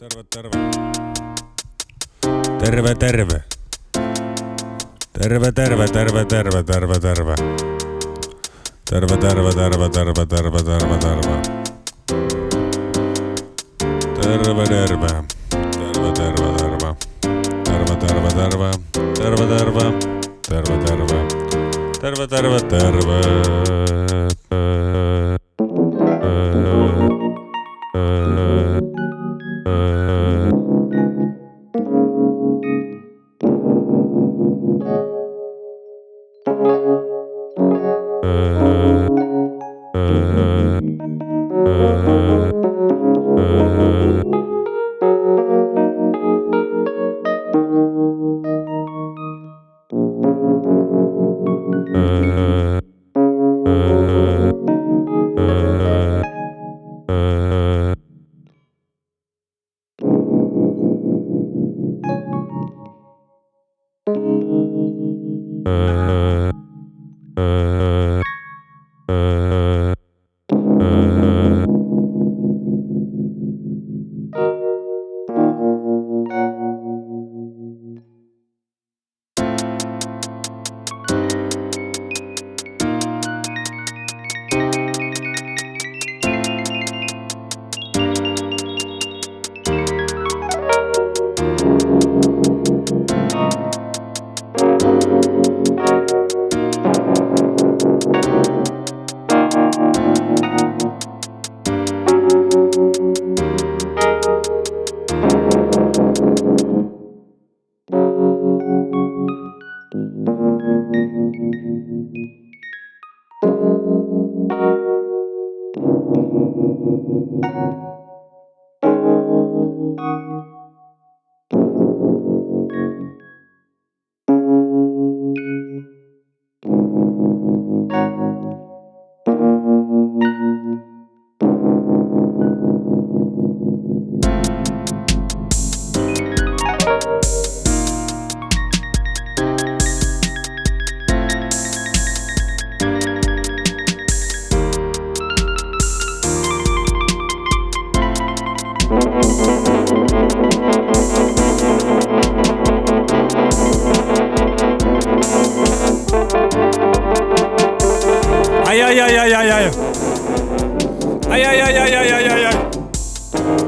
terve, terve. Terve, terve. Terve, terve, terve, terve, terve, terve. Terve, terve, terve, terve, terve, terve, terve. Terve, terve. Terve, terve, terve. Terve, terve, terve. Terve, terve. Terve, terve. Terve, terve, terve.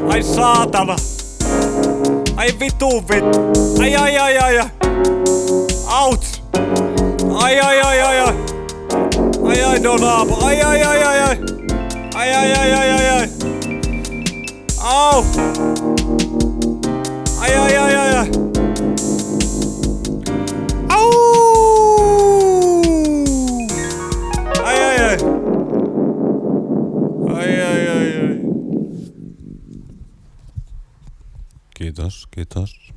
Ai saatana. Ai vitu. Ai. Ouch. Ai. Ai Donavo. Ai. Ai. Au. Ai. Au. Ai. Kiitos.